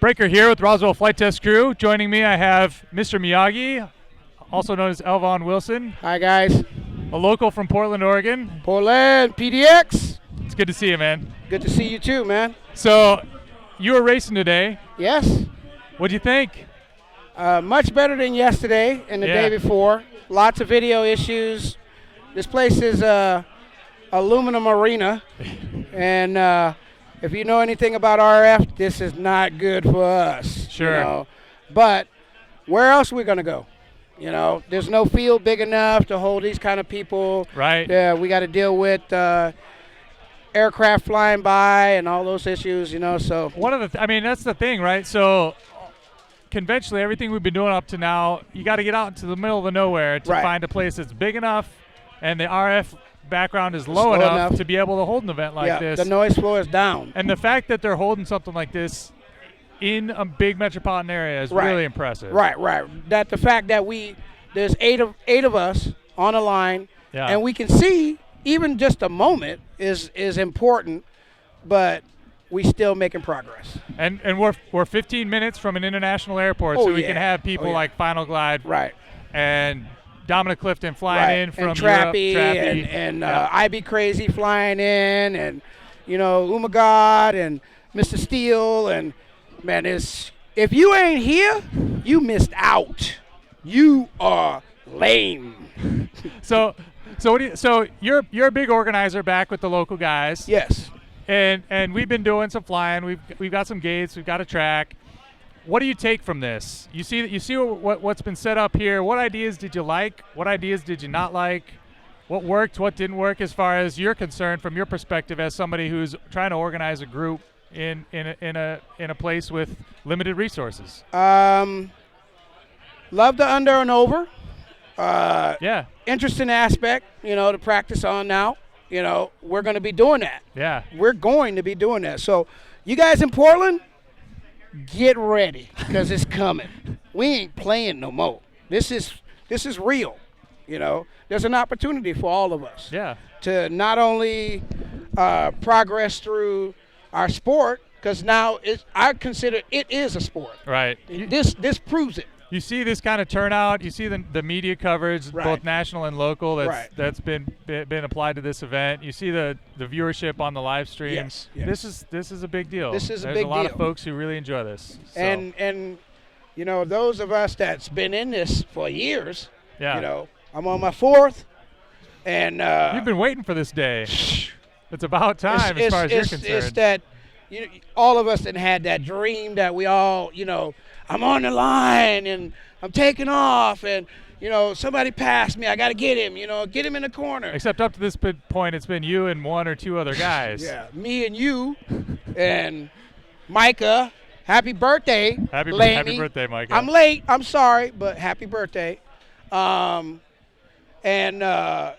Breaker here with Roswell Flight Test Crew. Joining me, I have Mr. Miyagi, also known as Elvon Wilson. Hi, guys. A local from Portland, Oregon. Portland, PDX. It's good to see you, man. Good to see you too, man. So, you were racing today. Yes. What'd you think? Much better than yesterday and the day before. Lots of video issues. This place is aluminum arena, and if you know anything about RF, this is not good for us. Sure. You know? But where else are we going to go? You know, there's no field big enough to hold these kind of people. Right. Yeah, we got to deal with aircraft flying by and all those issues, you know, so. One of the, that's the thing, right? So conventionally, everything we've been doing up to now, you got to get out into the middle of the nowhere to find a place that's big enough and the RF background is low enough to be able to hold an event like this. The noise floor is down. And the fact that they're holding something like this in a big metropolitan area is really impressive. Right. That the fact that there's eight of us on a line, and we can see even just a moment is important, but we still making progress. And we're 15 minutes from an international airport, so we can have people like Final Glide, and Dominic Clifton flying in from Trappy, Europe, and I Be Crazy flying in, and Umagod and Mr. Steele, and man, if you ain't here, you missed out. You are lame. So you're a big organizer back with the local guys. Yes. And we've been doing some flying. We've got some gates. We've got a track. What do you take from this? You see what's been set up here. What ideas did you like? What ideas did you not like? What worked? What didn't work? As far as you're concerned, from your perspective as somebody who's trying to organize a group in a place with limited resources. Love the under and over. Interesting aspect, to practice on now. We're going to be doing that. Yeah. We're going to be doing that. So you guys in Portland, get ready because it's coming. We ain't playing no more. This is real. There's an opportunity for all of us. Yeah. To not only progress through our sport, because now I consider it is a sport. Right. This proves it. You see this kind of turnout. You see the media coverage, both national and local, that's been applied to this event. You see the viewership on the live stream. Yes. This is a big deal. There's a lot of folks who really enjoy this. So. And those of us that's been in this for years. Yeah. I'm on my fourth, and you've been waiting for this day. It's about time, as far as you're concerned. It's that all of us that had that dream that we all, I'm on the line and I'm taking off and, somebody passed me. I got to get him, get him in the corner. Except up to this point, it's been you and one or two other guys. Yeah, me and you and Micah. Happy birthday, Happy birthday, Micah. I'm late. I'm sorry, but happy birthday. And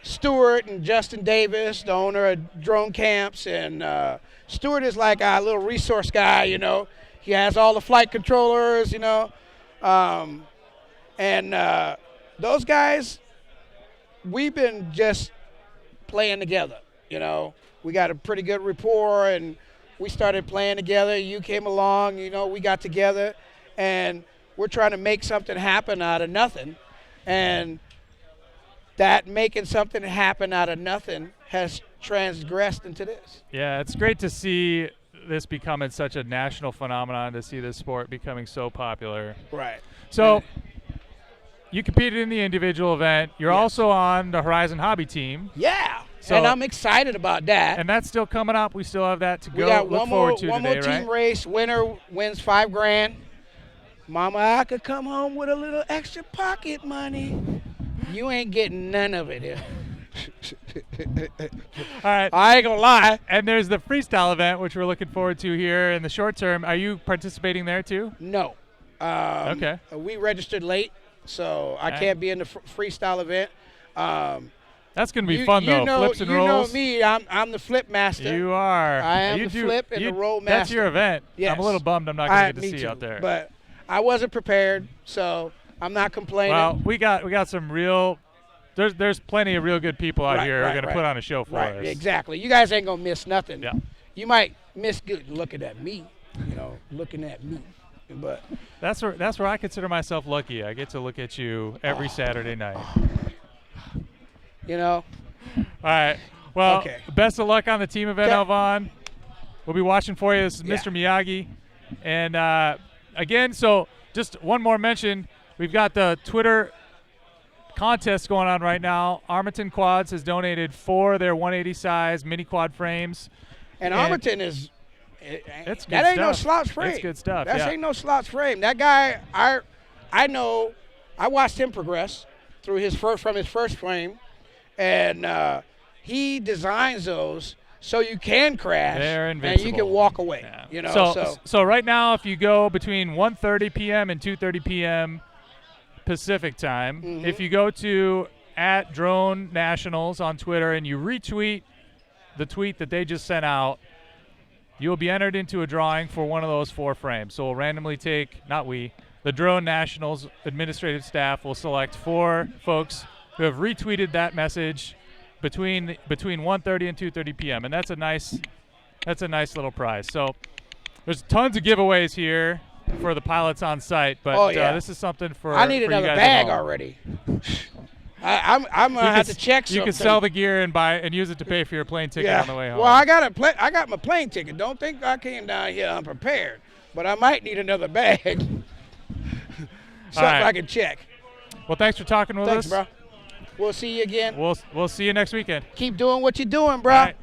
Stuart and Justin Davis, the owner of Drone Camps, and Stuart is like our little resource guy, He has all the flight controllers, and those guys, we've been just playing together, We got a pretty good rapport, and we started playing together. You came along, we got together, and we're trying to make something happen out of nothing. And that making something happen out of nothing has transgressed into this. Yeah, it's great to see this becoming such a national phenomenon, to see this sport becoming so popular. Right. So you competed in the individual event. You're also on the Horizon Hobby team. Yeah. So, and I'm excited about that. And that's still coming up. We still have that to go. We got Look forward to one today, more team right? race. Winner wins $5,000. Mama, I could come home with a little extra pocket money. You ain't getting none of it here. All right. I ain't gonna lie. And there's the freestyle event, which we're looking forward to here in the short term. Are you participating there too? No. Okay. We registered late, so I can't be in the freestyle event. That's going to be fun, though. Flips and rolls. You know me. I'm the flip master. You are. I am the flip and the roll master. That's your event. Yes. I'm a little bummed I'm not going to get to see you out there. But I wasn't prepared, so I'm not complaining. Well, we got some real – there's plenty of real good people out here who are going to put on a show for us. Exactly. You guys ain't going to miss nothing. Yeah. You might miss good looking at me, looking at me. But That's where I consider myself lucky. I get to look at you every Saturday night. you know, All right. Well, Okay. best of luck on the team event, Okay. Elvon. We'll be watching for you. This is Yeah. Mr. Miyagi. And again, so just one more mention. We've got the Twitter contest going on right now. Armaton Quads has donated 4 of their 180 size mini quad frames. and Armaton is. It's good That ain't no stuff. slouch frame. It's good stuff. That yeah. ain't no slouch frame. That guy, I know. I watched him progress through his first frame, and he designs those so you can crash They're and you invincible. can walk away. Yeah. You know, so right now, if you go between 1:30 p.m. and 2:30 p.m. Pacific time, if you go to @DroneNationals on Twitter and you retweet the tweet that they just sent out, you'll be entered into a drawing for one of those 4 frames. So we'll randomly take, not we, the Drone Nationals administrative staff will select 4 folks who have retweeted that message between 1:30 and 2:30 p.m. And that's a nice little prize. So there's tons of giveaways here for the pilots on site, but this is something for I need for you another guys at bag home. already. I'm gonna have to check something. You can sell the gear and use it to pay for your plane ticket on the way home. Well, I got my plane ticket. Don't think I came down here unprepared, but I might need another bag. Something right. I can check. Well, thanks for talking with Thanks, us. bro. We'll see you again. We'll see you next weekend. Keep doing what you're doing, bro. All right.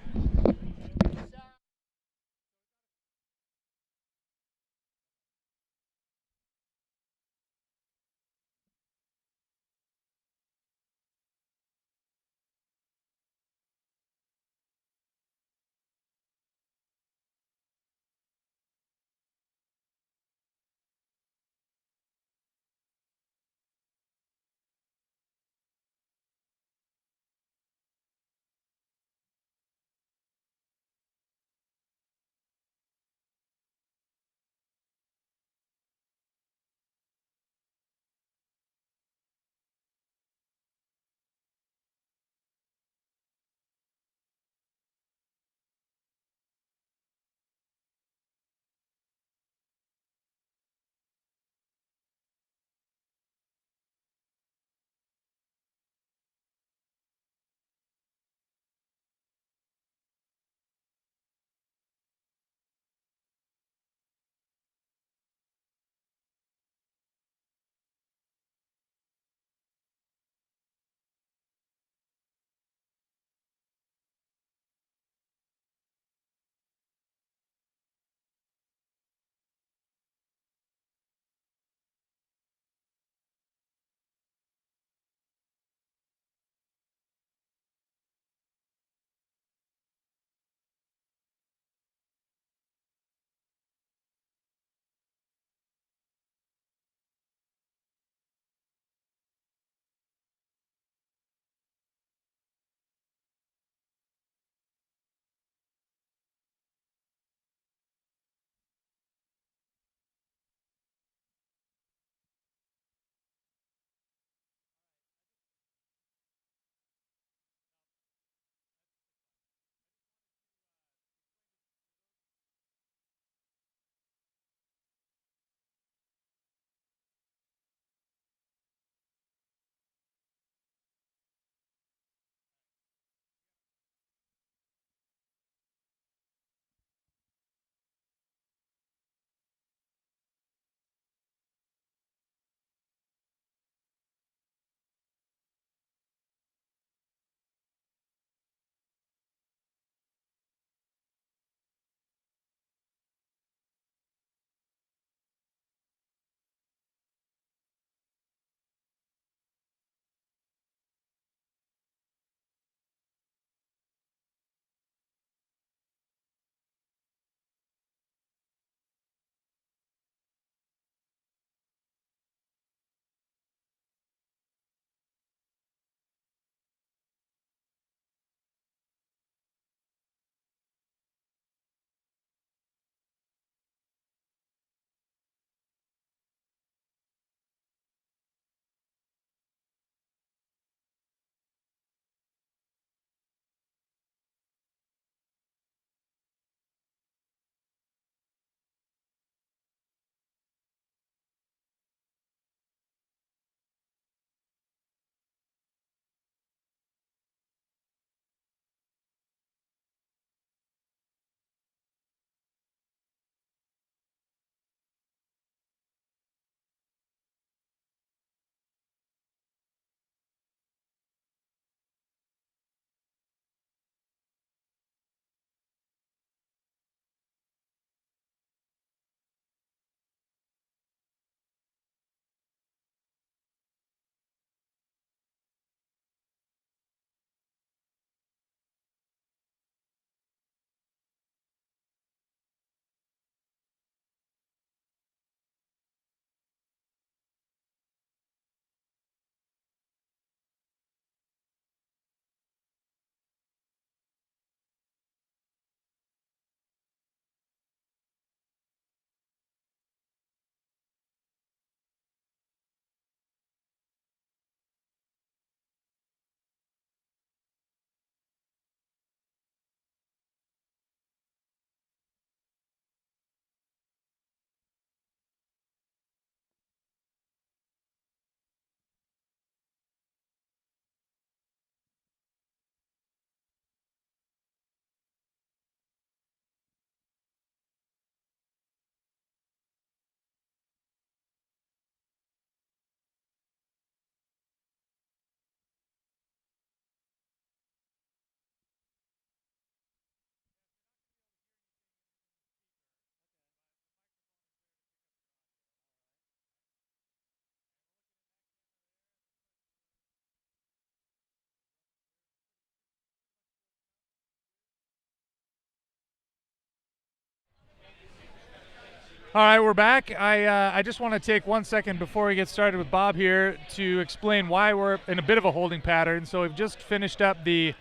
All right, we're back. I just want to take 1 second before we get started with Bob here to explain why we're in a bit of a holding pattern. So we've just finished up the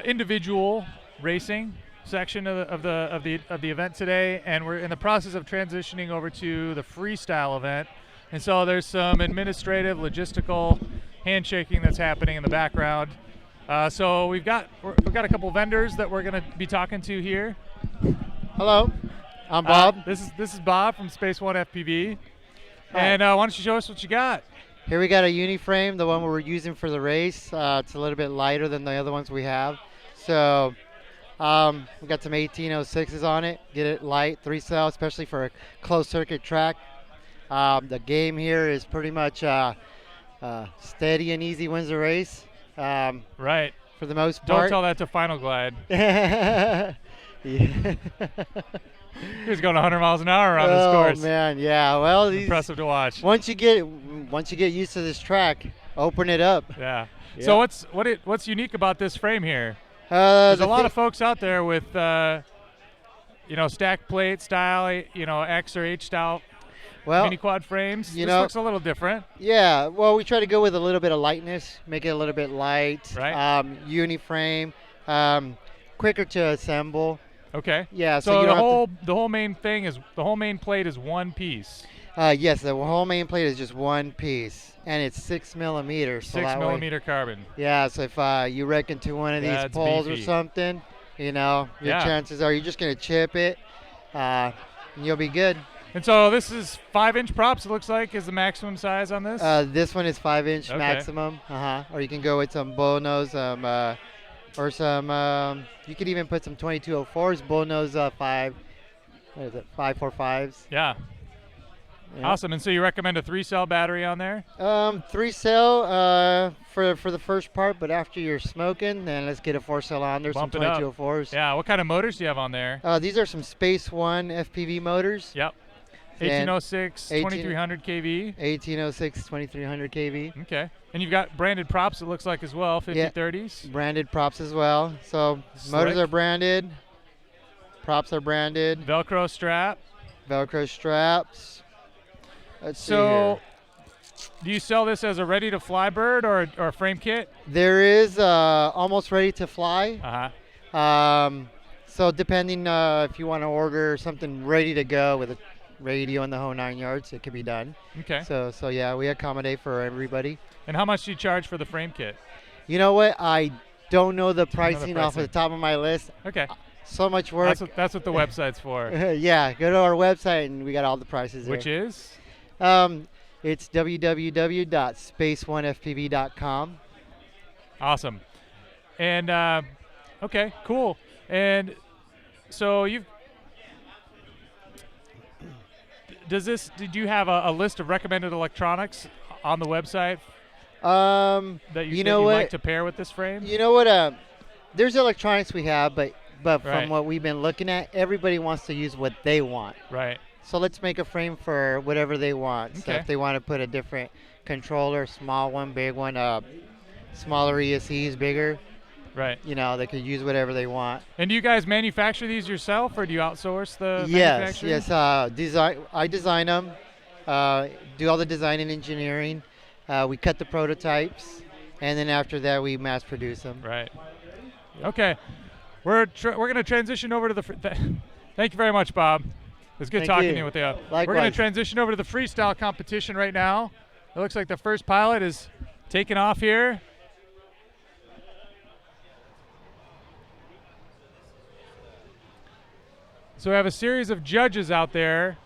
individual racing section of the event today, and we're in the process of transitioning over to the freestyle event. And so there's some administrative, logistical handshaking that's happening in the background. So we've got a couple vendors that we're going to be talking to here. Hello, I'm Bob. This is Bob from Space One FPV. Hi. And why don't you show us what you got? Here we got a Uniframe, the one we're using for the race. It's a little bit lighter than the other ones we have. So we got some 1806s on it. Get it light, 3-cell, especially for a closed circuit track. The game here is pretty much steady and easy wins the race. Right. For the most Don't part. tell that to Final Glide. Yeah. He was going 100 miles an hour on this course. Oh man, yeah. Well, Impressive to watch. Once you get used to this track, open it up. Yeah. Yeah. So what's unique about this frame here? There's There's a lot of folks out there with stack plate style, X or H style mini quad frames. This looks a little different. Yeah. Well, we try to go with a little bit of lightness, make it a little bit light. Right. Uniframe, quicker to assemble. Okay. Yeah. So you don't the whole main plate is one piece. yes, the whole main plate is just one piece, and it's 6 millimeters. So 6 millimeter carbon. Yeah. So if you wreck into one of these That's poles beefy. or something, your chances are you're just gonna chip it, and you'll be good. And so this is 5-inch props. It looks like is the maximum size on this. This one is 5-inch Okay. maximum. Or you can go with some bullnose, or some. You could even put some 2204s, bullnose 545s. Yeah. Yeah. Awesome. And so you recommend a 3-cell battery on there? 3-cell for the first part, but after you're smoking, then let's get a 4-cell on there. Bump some it up. 2204s. Yeah. What kind of motors do you have on there? These are some Space One FPV motors. Yep. And 1806, 2300 kV. 1806, 2300 kV. Okay. And you've got branded props, it looks like, as well, 5030s. Branded props as well. So motors are branded, props are branded. Velcro strap. Velcro straps. Let's see So here. do you sell this as a ready-to-fly bird or a frame kit? There is almost ready to fly. Uh-huh. So depending if you want to order something ready to go with a radio and the whole 9 yards, it can be done. Okay. So yeah, we accommodate for everybody. And how much do you charge for the frame kit? You know what? I don't know the the pricing off the pricing. top of my list. Okay. So much work. That's what the website's for. Yeah, go to our website and we got all the prices there. Which is? It's www.spaceonefpv.com. Awesome. And, okay, cool. And so did you have a list of recommended electronics on the website that you like to pair with this frame? You know what? There's electronics we have, but Right. from what we've been looking at, everybody wants to use what they want. Right. So let's make a frame for whatever they want. So Okay. if they want to put a different controller, small one, big one, smaller ESCs, bigger, Right. they could use whatever they want. And do you guys manufacture these yourself, or do you outsource the Yes, manufacturing? yes. I design them, do all the design and engineering. We cut the prototypes, and then after that, we mass produce them. Right. Okay. We're going to transition over to the. Thank you very much, Bob. It was good Thank talking you. to you with you. Likewise. We're going to transition over to the freestyle competition right now. It looks like the first pilot is taking off here. So we have a series of judges out there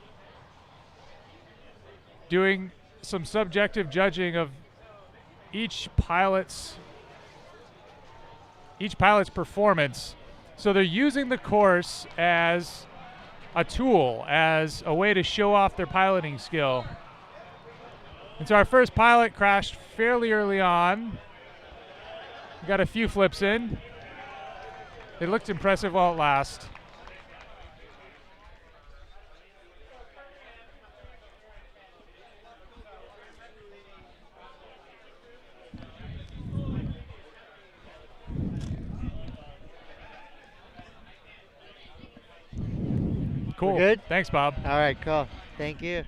doing some subjective judging of each pilot's performance. So they're using the course as a tool, as a way to show off their piloting skill. And so our first pilot crashed fairly early on. We got a few flips in. It looked impressive while it lasted. Cool. We're good? Thanks, Bob. All right, cool. Thank you.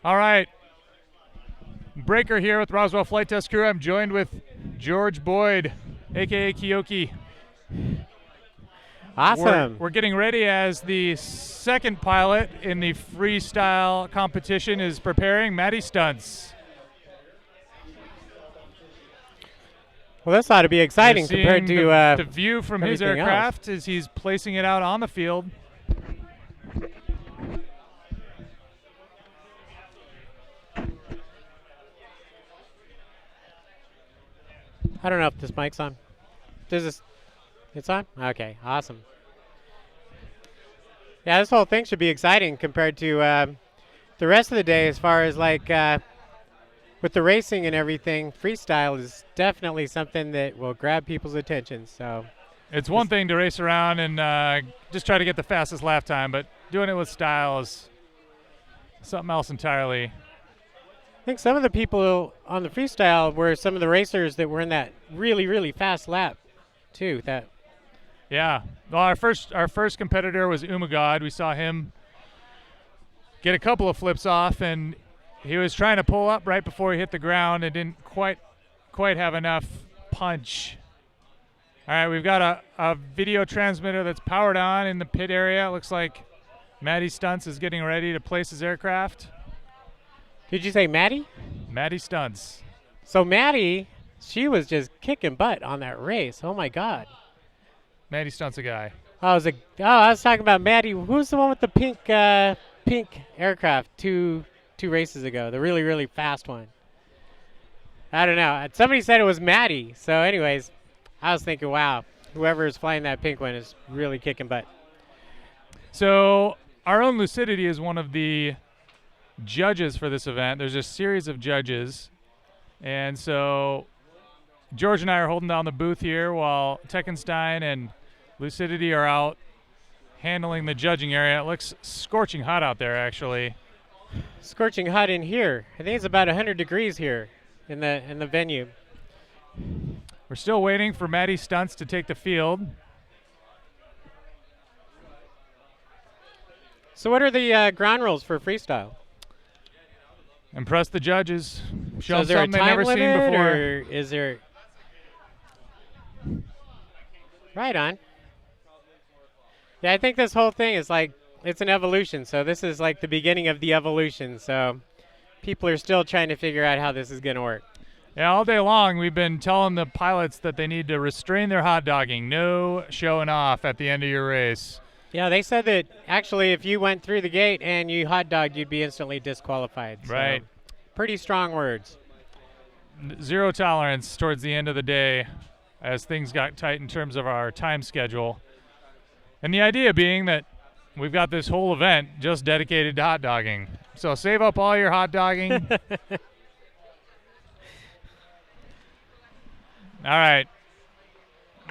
All right. Breaker here with Roswell Flight Test Crew. I'm joined with George Boyd, a.k.a. Kiyoki. Awesome. We're getting ready as the second pilot in the freestyle competition is preparing, Matty Stunts. Well, this ought to be exciting Seeing compared to the view from his everything aircraft as he's placing it out on the field. I don't know if this mic's on. Does this? It's on? Okay, awesome. Yeah, this whole thing should be exciting compared to the rest of the day as far as like with the racing and everything. Freestyle is definitely something that will grab people's attention. So It's one thing to race around and just try to get the fastest lap time, but doing it with style is something else entirely. I think some of the people on the freestyle were some of the racers that were in that really, really fast lap too. Yeah. Well, our first competitor was Umagod. We saw him get a couple of flips off, and he was trying to pull up right before he hit the ground and didn't quite have enough punch. All right, we've got a video transmitter that's powered on in the pit area. It looks like Matty Stunts is getting ready to place his aircraft. Did you say Maddie? Matty Stunts. So Maddie, she was just kicking butt on that race. Oh my God. Matty Stunts a guy. I was talking about Maddie. Who's the one with the pink aircraft two races ago? The really, really fast one. I don't know. Somebody said it was Maddie. So anyways, I was thinking, wow, whoever is flying that pink one is really kicking butt. So our own Lucidity is one of the judges for this event. There's a series of judges, and so George and I are holding down the booth here while Techenstein and Lucidity are out handling the judging area. It looks scorching hot out there, actually. Scorching hot in here. I think it's about 100 degrees here in the venue. We're still waiting for Matty Stunts to take the field. So what are the ground rules for freestyle? Impress the judges. Show So is them there a something they've time never seen limit, before. or is there? Right on. Yeah, I think this whole thing is like, it's an evolution. So this is like the beginning of the evolution. So people are still trying to figure out how this is going to work. Yeah, all day long we've been telling the pilots that they need to restrain their hot dogging. No showing off at the end of your race. Yeah, they said that actually if you went through the gate and you hot dogged, you'd be instantly disqualified. So Right. pretty strong words. Zero tolerance towards the end of the day as things got tight in terms of our time schedule. And the idea being that we've got this whole event just dedicated to hot dogging. So save up all your hot dogging. All right.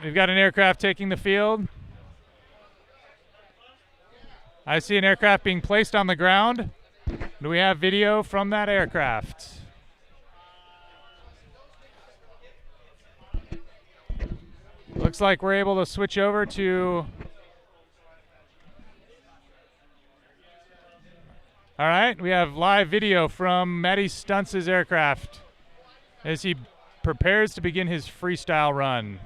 We've got an aircraft taking the field. I see an aircraft being placed on the ground. Do we have video from that aircraft? Looks like we're able to switch over to... All right, we have live video from Matty Stunts' aircraft as he prepares to begin his freestyle run.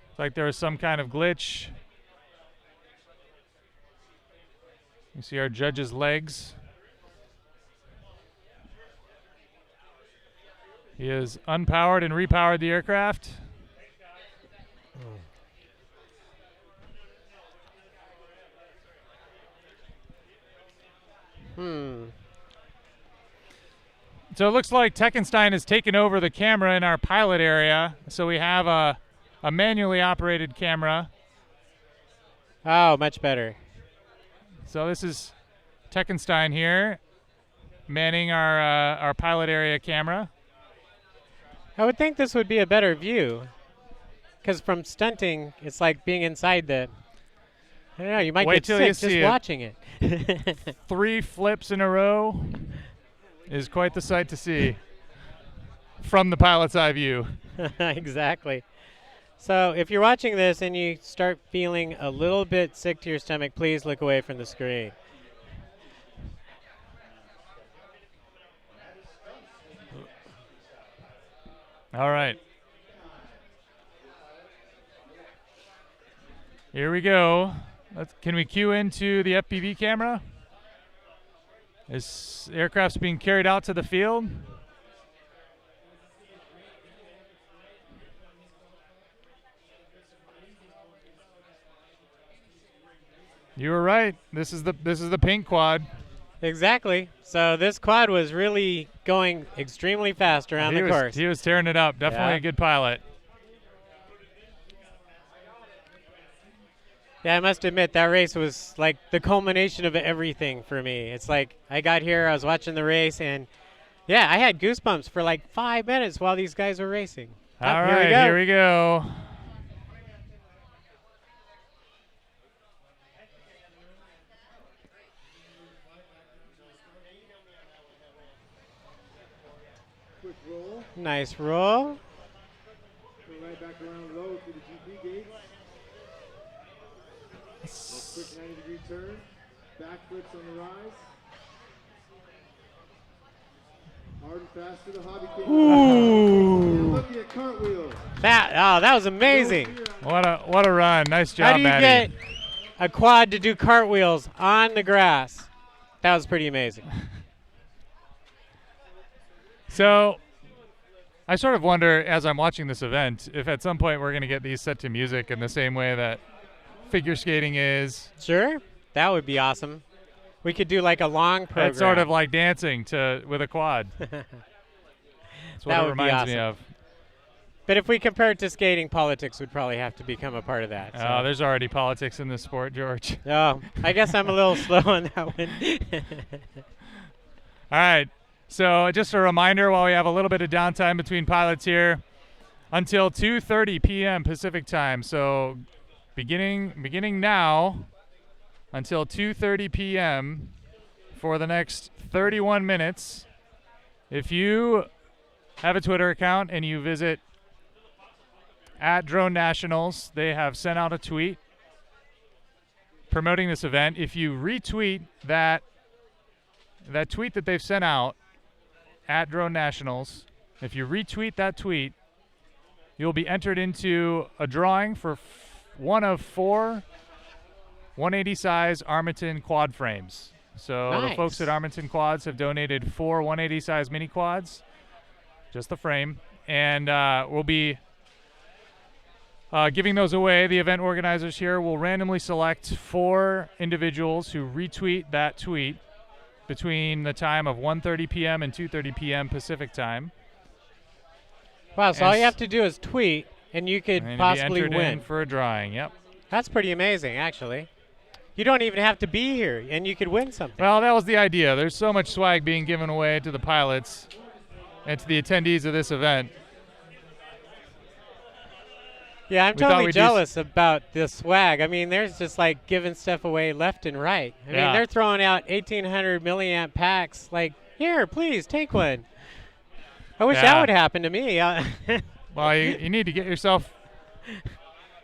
Looks like there was some kind of glitch. You see our judge's legs. He has unpowered and repowered the aircraft. So it looks like Techenstein has taken over the camera in our pilot area. So we have a manually operated camera. Oh, much better. So this is Techenstein here, manning our pilot area camera. I would think this would be a better view, because from stunting, it's like being inside the. I don't know. You might Wait get till sick you just see it. watching it. 3 flips in a row is quite the sight to see from the pilot's eye view. Exactly. So if you're watching this and you start feeling a little bit sick to your stomach, please look away from the screen. All right. Here we go. Can we cue into the FPV camera? This aircraft's being carried out to the field. You were right. This is the pink quad. Exactly. So this quad was really going extremely fast around the course. He was tearing it up. Definitely Yeah. a good pilot. Yeah, I must admit that race was like the culmination of everything for me. It's like I got here, I was watching the race, and yeah, I had goosebumps for like 5 minutes while these guys were racing. All right, here we go. Quick roll. Nice roll. Go right back around low through the GP gate. A quick 90-degree turn. Backflips on the rise. Hard and fast to the hobby king. Ooh. Looking at cartwheels. That was amazing. What a run. Nice job, How do you Maddie. get a quad to do cartwheels on the grass? That was pretty amazing. So I sort of wonder, as I'm watching this event, if at some point we're going to get these set to music in the same way that figure skating is. Sure, that would be awesome. We could do like a long program. It's sort of like dancing with a quad. That's what That it would be reminds me awesome. of. But if we compare it to skating, politics would probably have to become a part of that. So. There's already politics in this sport, George. Oh, I guess I'm a little slow on that one. All right. So just a reminder, while we have a little bit of downtime between pilots here, until 2:30 p.m. Pacific time. So beginning now until 2:30 p.m. for the next 31 minutes. If you have a Twitter account and you visit @DroneNationals, they have sent out a tweet promoting this event. If you retweet that tweet that they've sent out @DroneNationals, if you retweet that tweet, you'll be entered into a drawing for one of 4 180 size Armaton quad frames. So Nice. The folks at Armaton Quads have donated 4 180 size mini quads, just the frame, and we'll be giving those away. The event organizers here will randomly select 4 individuals who retweet that tweet between the time of 1:30 p.m. and 2:30 p.m. Pacific time. Wow, so And all you have to do is tweet, and you could And possibly be entered win. in for a drawing. Yep. That's pretty amazing, actually. You don't even have to be here, and you could win something. Well, that was the idea. There's so much swag being given away to the pilots and to the attendees of this event. Yeah, I'm We thought totally we'd jealous about the swag. I mean, there's just like giving stuff away left and right. I Yeah. mean, they're throwing out 1,800 milliamp packs. Like, here, please take one. I wish that Yeah. would happen to me. Well, you need to get yourself.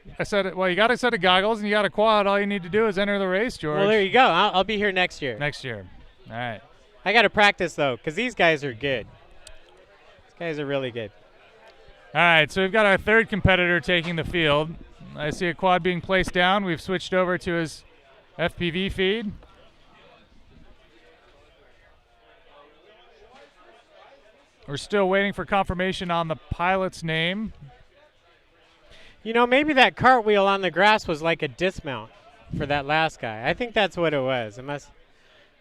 You got a set of goggles and you got a quad. All you need to do is enter the race, George. Well, there you go. I'll be here next year. Next year. All right. I got to practice, though, because these guys are good. These guys are really good. All right, so we've got our third competitor taking the field. I see a quad being placed down. We've switched over to his FPV feed. We're still waiting for confirmation on the pilot's name. You know, maybe that cartwheel on the grass was like a dismount for that last guy. I think that's what it was.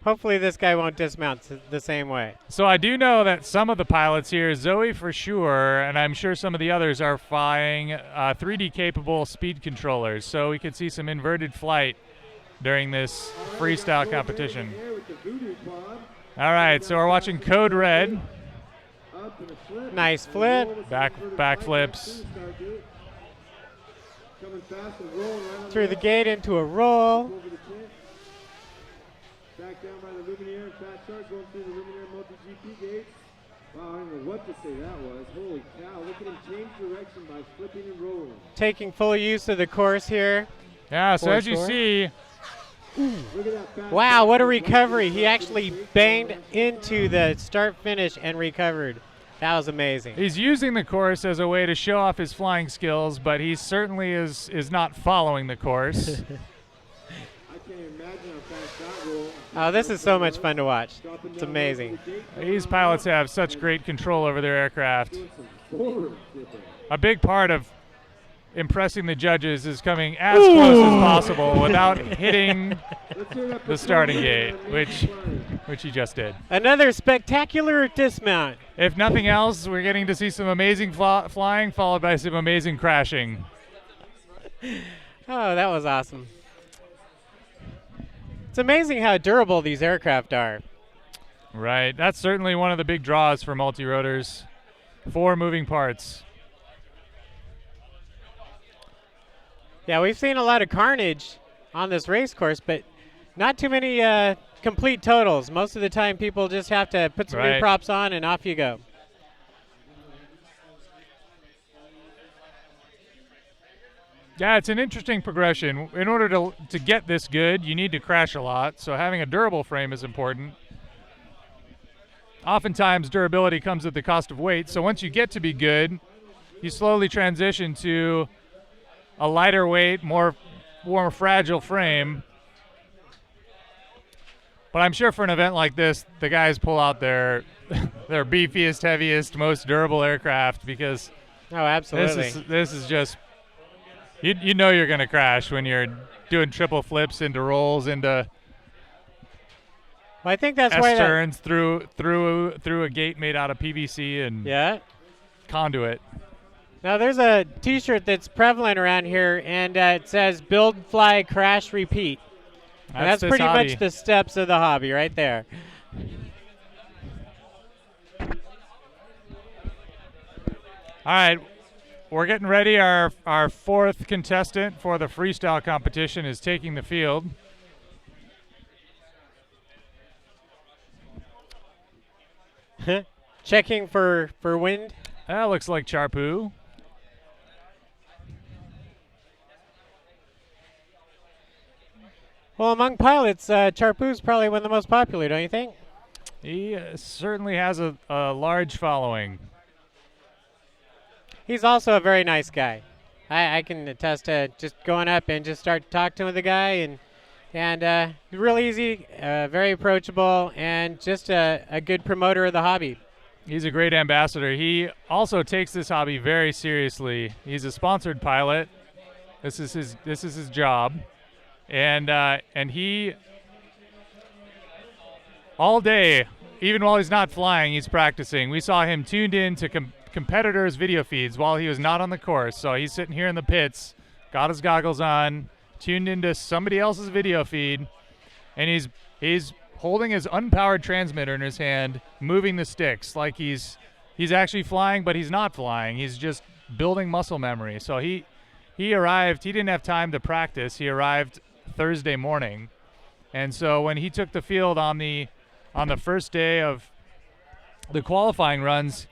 Hopefully this guy won't dismount the same way. So I do know that some of the pilots here, Zoe for sure, and I'm sure some of the others are flying 3D capable speed controllers. So we could see some inverted flight during this freestyle competition. All right, so we're watching Code Red. Nice flip. Back flips. Through the gate into a roll. Back down by the Luminaire, fast start going through the Luminaire multi-GP gates. Wow, I don't know what to say that was. Holy cow, look at him change direction by flipping and rolling. Taking full use of the course here. Yeah, so as you see, Look at that fast Wow, start. what a recovery. He actually banged into the start finish and recovered. That was amazing. he's using the course as a way to show off his flying skills, but he certainly is not following the course. I can't imagine how fast that roll. Oh, this is so much fun to watch. It's amazing. These pilots have such great control over their aircraft. Doing some forward flipping. A big part of impressing the judges is coming as close as possible without hitting Let's hear that the starting gate, performance. which he just did. Another spectacular dismount. If nothing else, we're getting to see some amazing flying followed by some amazing crashing. Oh, that was awesome. It's amazing how durable these aircraft are. Right, that's certainly one of the big draws for multi-rotors. 4 moving parts. Yeah, we've seen a lot of carnage on this race course, but not too many complete totals. Most of the time, people just have to put some new Right. props on and off you go. Yeah, it's an interesting progression. In order to get this good, you need to crash a lot, so having a durable frame is important. Oftentimes, durability comes at the cost of weight, so once you get to be good, you slowly transition to a lighter weight, more fragile frame. But I'm sure for an event like this, the guys pull out their their beefiest, heaviest, most durable aircraft because Oh, absolutely. this is just you know you're going to crash when you're doing triple flips into rolls into Well, I think that's S why turns through a gate made out of PVC and yeah. conduit. Now there's a T-shirt that's prevalent around here, and it says "Build, Fly, Crash, Repeat." And that's this pretty hobby. much the steps of the hobby right there. All right, we're getting ready. Our fourth contestant for the freestyle competition is taking the field. Checking for wind. That looks like Charpu. Well, among pilots, Charpu's probably one of the most popular, don't you think? He certainly has a large following. He's also a very nice guy. I can attest to just going up and just start talking to the guy, and real easy, very approachable, and just a good promoter of the hobby. He's a great ambassador. He also takes this hobby very seriously. He's a sponsored pilot. This is his job, and he all day, even while he's not flying, he's practicing. We saw him tuned in to competitors' video feeds while he was not on the course. So he's sitting here in the pits, got his goggles on, tuned into somebody else's video feed, and he's holding his unpowered transmitter in his hand, moving the sticks like he's actually flying, but he's not flying. He's just building muscle memory. So he arrived. He didn't have time to practice. He arrived Thursday morning, and so when he took the field on the first day of the qualifying runs,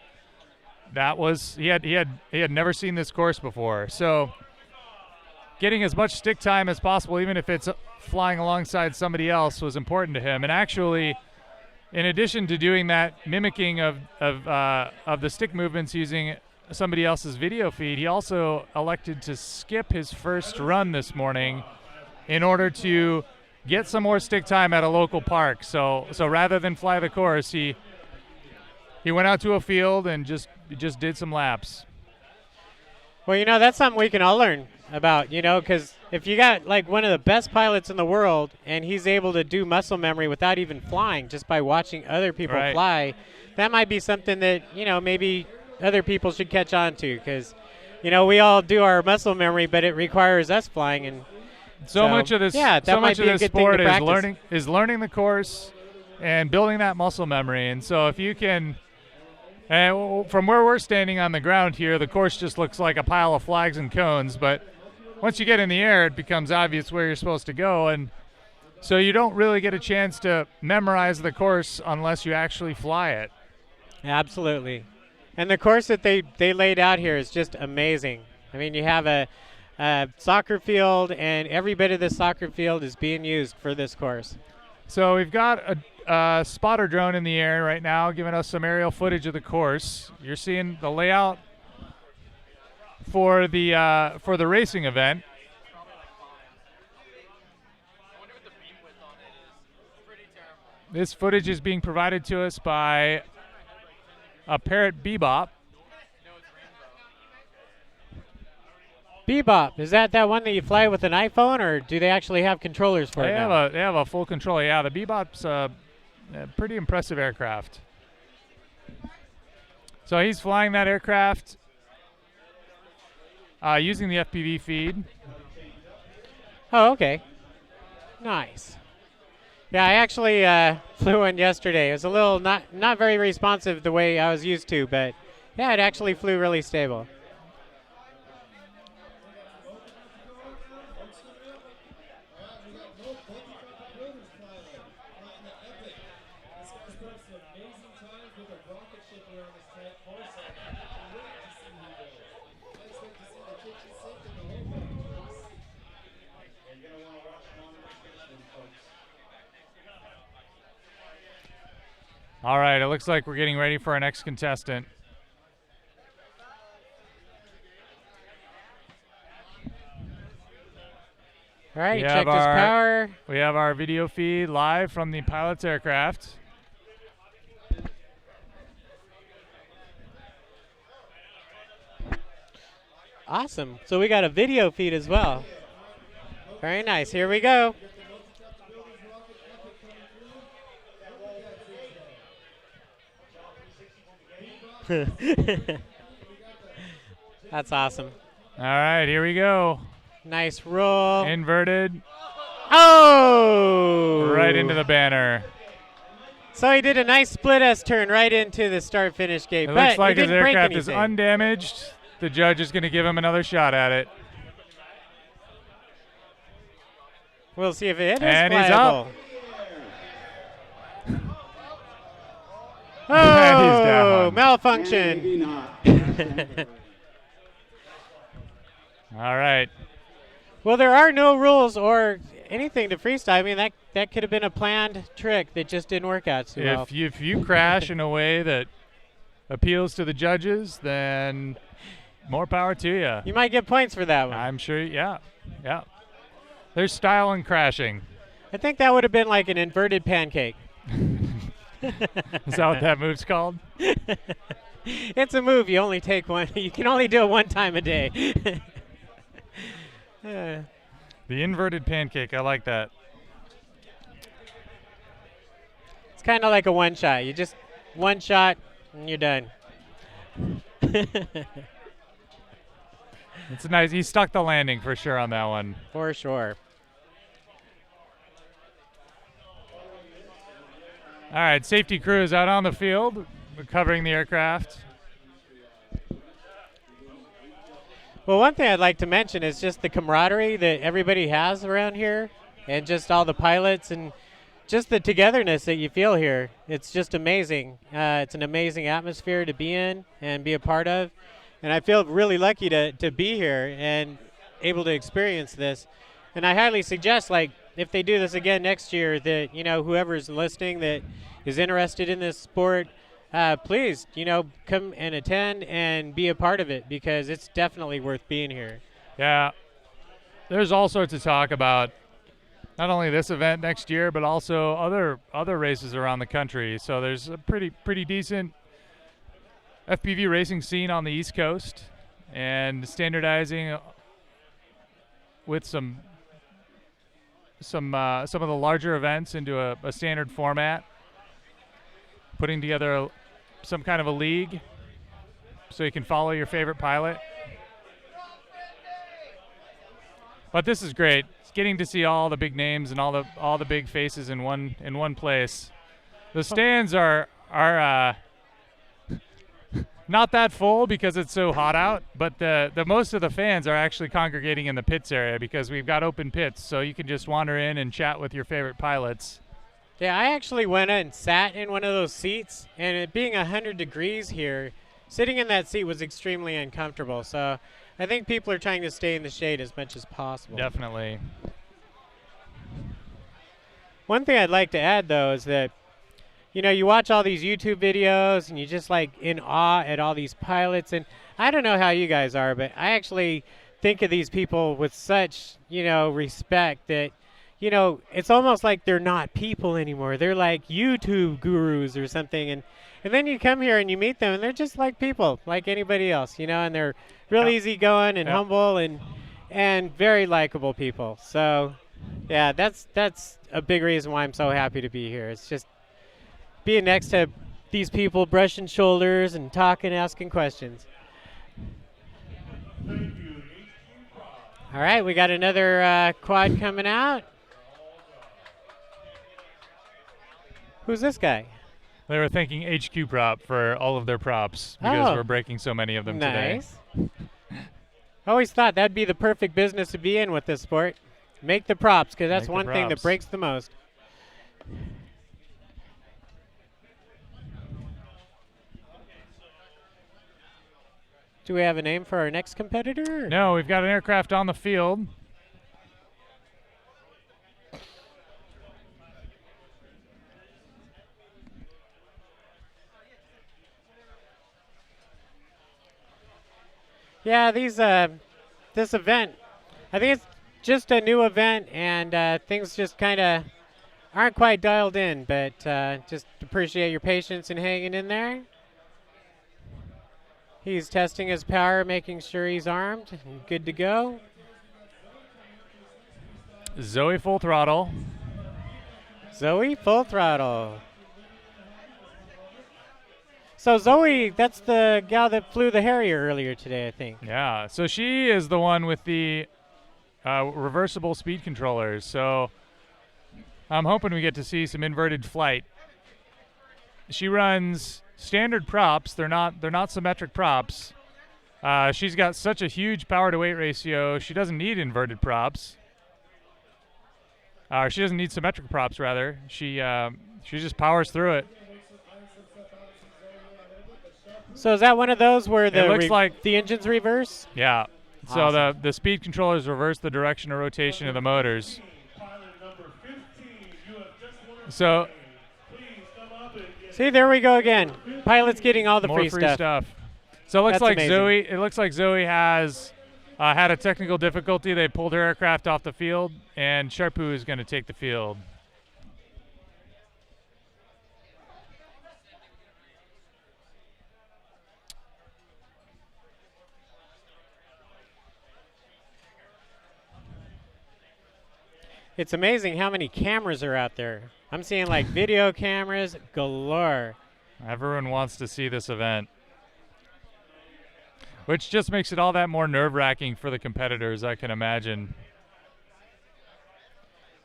that was he had never seen this course before. So getting as much stick time as possible, even if it's flying alongside somebody else, was important to him. And actually, in addition to doing that mimicking of the stick movements using somebody else's video feed, he also elected to skip his first run this morning in order to get some more stick time at a local park. So rather than fly the course, he went out to a field and just did some laps. Well, that's something we can all learn about, because if you got like one of the best pilots in the world and he's able to do muscle memory without even flying, just by watching other people fly, that might be something that, maybe other people should catch on to, because, we all do our muscle memory, but it requires us flying. And so much of this, so much of this sport is learning the course and building that muscle memory. And so if you can, and from where we're standing on the ground here, the course just looks like a pile of flags and cones. But once you get in the air, it becomes obvious where you're supposed to go. And so you don't really get a chance to memorize the course unless you actually fly it. Absolutely. And the course that they laid out here is just amazing. I mean, you have a soccer field, and every bit of the soccer field is being used for this course. So we've got a spotter drone in the air right now, giving us some aerial footage of the course. You're seeing the layout for the racing event. This footage is being provided to us by a Parrot Bebop. Bebop, is that one that you fly with an iPhone, or do they actually have controllers for it now? They have a full controller. Yeah, the Bebop's a pretty impressive aircraft. So he's flying that aircraft using the FPV feed. Oh, okay. Nice. Yeah, I actually flew one yesterday. It was a little not very responsive the way I was used to, but yeah, it actually flew really stable. All right, it looks like we're getting ready for our next contestant. All right, check this power. We have our video feed live from the pilot's aircraft. Awesome. So we got a video feed as well. Very nice. Here we go. That's awesome. All right, here we go. Nice roll. Inverted. Oh! Right into the banner. So he did a nice split S turn right into the start-finish gate. It but looks like he his didn't break aircraft is anything. undamaged. The judge is going to give him another shot at it. We'll see if it is And he's flyable. up. Oh, And he's down. malfunction. Maybe not. All right. Well, there are no rules or anything to freestyle. I mean, that could have been a planned trick that just didn't work out too well. If you crash in a way that appeals to the judges, then more power to you. You might get points for that one. I'm sure, yeah. There's style in crashing. I think that would have been like an inverted pancake. Is that what that move's called? It's a move. You only take one. You can only do it one time a day. The inverted pancake, I like that. It's kind of like a one shot. You just one shot and you're done. It's nice. He stuck the landing for sure on that one. For sure. All right, safety crew is out on the field, recovering the aircraft. Well, one thing I'd like to mention is just the camaraderie that everybody has around here, and just all the pilots and just the togetherness that you feel here. It's just amazing. It's an amazing atmosphere to be in and be a part of. And I feel really lucky to be here and able to experience this. And I highly suggest, like, if they do this again next year, that, you know, whoever's listening that is interested in this sport, please, you know, come and attend and be a part of it, because it's definitely worth being here. Yeah, there's all sorts of talk about not only this event next year, but also other races around the country. So there's a pretty decent FPV racing scene on the East Coast, and standardizing with some of the larger events into a standard format, putting together some kind of a league so you can follow your favorite pilot. But this is great. It's getting to see all the big names and all the big faces in one place. The stands are not that full because it's so hot out, but the most of the fans are actually congregating in the pits area because we've got open pits, so you can just wander in and chat with your favorite pilots. Yeah, I actually went and sat in one of those seats, and it being 100 degrees here, sitting in that seat was extremely uncomfortable. So I think people are trying to stay in the shade as much as possible. Definitely. One thing I'd like to add, though, is that, you know, you watch all these YouTube videos and you just like in awe at all these pilots. And I don't know how you guys are, but I actually think of these people with such, you know, respect that, you know, it's almost like they're not people anymore. They're like YouTube gurus or something. And then you come here and you meet them and they're just like people, like anybody else, you know, and they're real easygoing and humble and very likable people. So, yeah, that's a big reason why I'm so happy to be here. It's just being next to these people, brushing shoulders and talking, asking questions. All right, we got another quad coming out. Who's this guy? They were thinking HQ prop for all of their props because we're breaking so many of them today. Nice. I always thought that'd be the perfect business to be in with this sport. Make the props, because that's one thing that breaks the most. Do we have a name for our next competitor? No, we've got an aircraft on the field. Yeah, this event, I think it's just a new event, and things just kind of aren't quite dialed in, but just appreciate your patience in hanging in there. He's testing his power, making sure he's armed and good to go. Zoe full throttle. So Zoe, that's the gal that flew the Harrier earlier today, I think. Yeah, so she is the one with the reversible speed controllers. So I'm hoping we get to see some inverted flight. She runs standard props. They're not symmetric props. She's got such a huge power to weight ratio. She doesn't need inverted props. She doesn't need symmetric props, rather. She just powers through it. So is that one of those where It looks like the engine's reverse? Yeah. So Awesome. the speed controllers reverse the direction of rotation of the motors. So See, there we go again. Pilot's getting all the more free stuff. So it looks That's like amazing. Zoe has had a technical difficulty. They pulled her aircraft off the field, and Sharpu is going to take the field. It's amazing how many cameras are out there. I'm seeing like video cameras galore. Everyone wants to see this event, which just makes it all that more nerve-wracking for the competitors, I can imagine.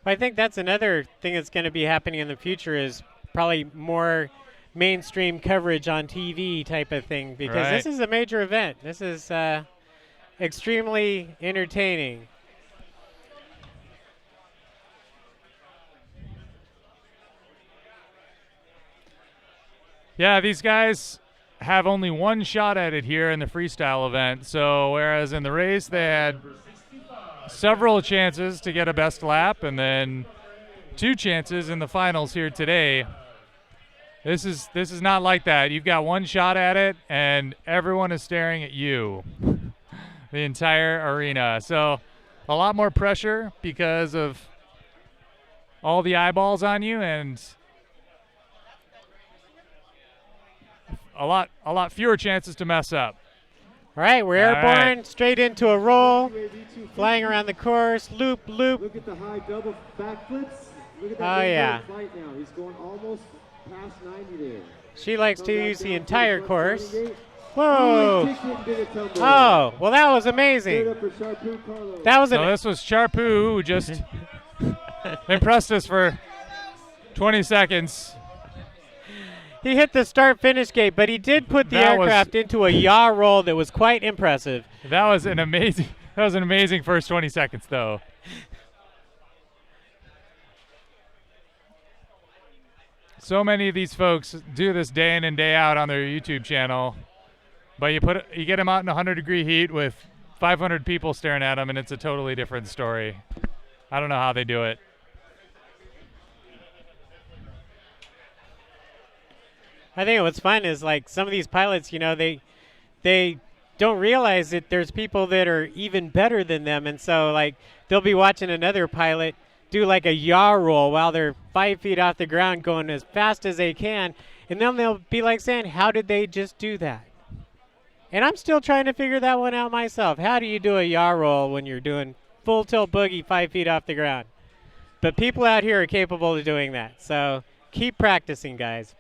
I think that's another thing that's going to be happening in the future is probably more mainstream coverage on TV type of thing, because this is a major event. This is extremely entertaining. Yeah, these guys have only one shot at it here in the freestyle event. So whereas in the race they had several chances to get a best lap and then 2 chances in the finals here today, this is not like that. You've got one shot at it and everyone is staring at you, the entire arena. So a lot more pressure because of all the eyeballs on you, and a lot fewer chances to mess up. All right, we're All airborne, right. straight into a roll, flying around the course, loop, loop. Look at the high double backflips. Look at that Oh, yeah. flight now. He's going almost past 90 there. She likes to use the entire course. Gate. Whoa! He kicked it and did a tumble. Oh, well, that was Straight amazing. up for Sharpu Carlos. That was So an this was Sharpu, who just impressed us for 20 seconds. He hit the start-finish gate, but he did put the That was- aircraft into a yaw roll that was quite impressive. That was an amazing first 20 seconds, though. So many of these folks do this day in and day out on their YouTube channel, but you get them out in 100-degree heat with 500 people staring at them, and it's a totally different story. I don't know how they do it. I think what's fun is like some of these pilots, you know, they don't realize that there's people that are even better than them, and so like they'll be watching another pilot do like a yaw roll while they're 5 feet off the ground going as fast as they can, and then they'll be like saying, how did they just do that? And I'm still trying to figure that one out myself. How do you do a yaw roll when you're doing full tilt boogie 5 feet off the ground? But people out here are capable of doing that, so keep practicing, guys.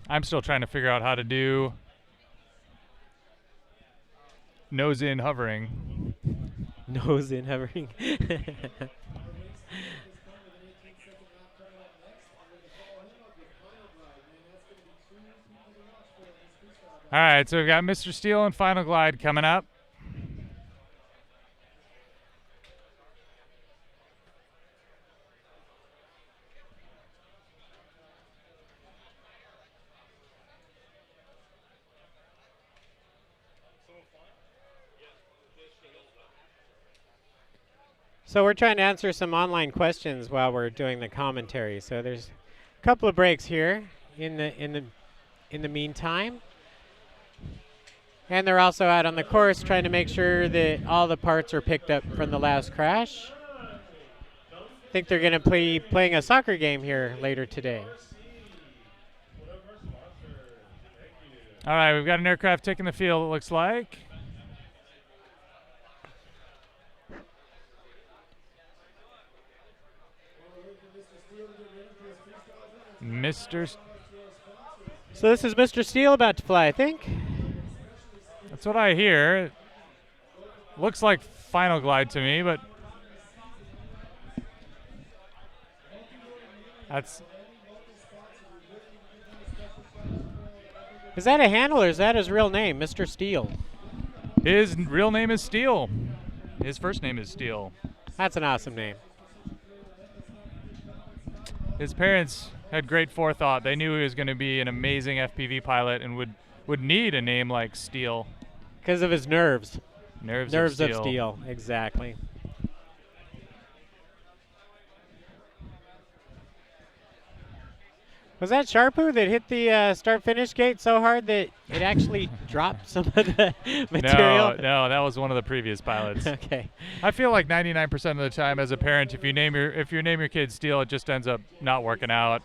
I'm still trying to figure out how to do nose in hovering. Nose in hovering. All right, so we've got Mr. Steele and Final Glide coming up. So we're trying to answer some online questions while we're doing the commentary. So there's a couple of breaks here in the meantime. And they're also out on the course trying to make sure that all the parts are picked up from the last crash. I think they're going to be playing a soccer game here later today. All right, we've got an aircraft taking the field, it looks like. Mr. So this is Mr. Steele about to fly, I think. That's what I hear. Looks like final glide to me, but that's. Is that a handle or is that his real name, Mr. Steele? His real name is Steele. His first name is Steele. That's an awesome name. His parents had great forethought. They knew he was going to be an amazing FPV pilot and would need a name like Steele. Because of his nerves. Nerves of steel, exactly. Was that Sharpoo that hit the start-finish gate so hard that it actually dropped some of the material? No, that was one of the previous pilots. Okay. I feel like 99% of the time, as a parent, if you name your kid Steele, it just ends up not working out,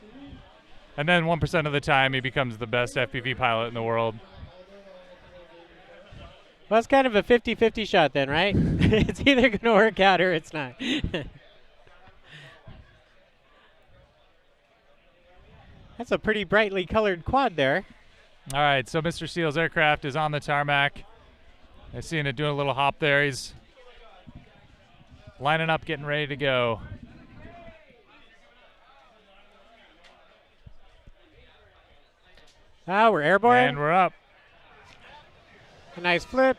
and then 1% of the time, he becomes the best FPV pilot in the world. Well, it's kind of a 50-50 shot then, right? It's either going to work out or it's not. That's a pretty brightly colored quad there. All right, so Mr. Steele's aircraft is on the tarmac. I see him doing a little hop there. He's lining up, getting ready to go. Ah, we're airborne. And we're up. A nice flip,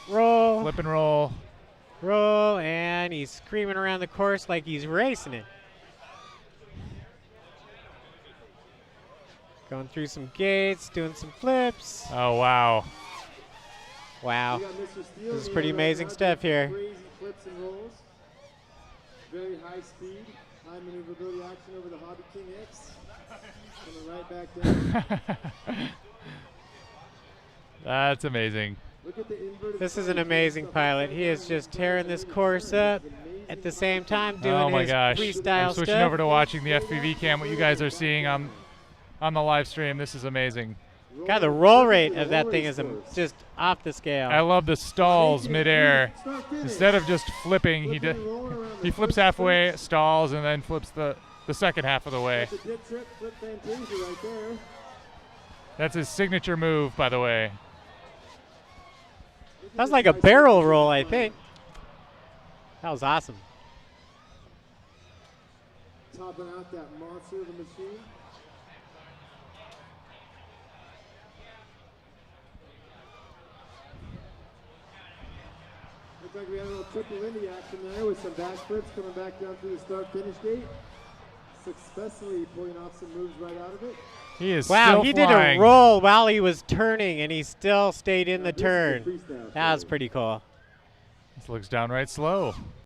roll, Flip and roll. roll, and he's screaming around the course like he's racing it. Going through some gates, doing some flips. Oh, wow. Wow. We got Mr. Steele. This is pretty amazing stuff here. Crazy flips and rolls. Very high speed, high maneuverability action over the Hobby King X. Coming right back down. That's amazing. Look at the inverted This is an side. amazing pilot. He is just tearing this course up at the same time doing Oh my his gosh. freestyle I'm switching stuff. over to watching the FPV cam. What you guys are seeing on the live stream, this is amazing. God, the roll rate of that thing is just off the scale. I love the stalls midair. Instead of just flipping, he flips halfway, stalls, and then flips the second half of the way. That's a dip trip, flip fantasia right there. That's his signature move, by the way. That was like a barrel roll, I think. That was awesome. Topping out that monster of a machine. Looks like we had a little triple Indy action there with some back flips coming back down through the start-finish gate. Successfully pulling off some moves right out of it. He is Wow, still he flying. did a roll while he was turning, and he still stayed in the This is a turn. freestyle That was play. pretty cool. This looks downright slow.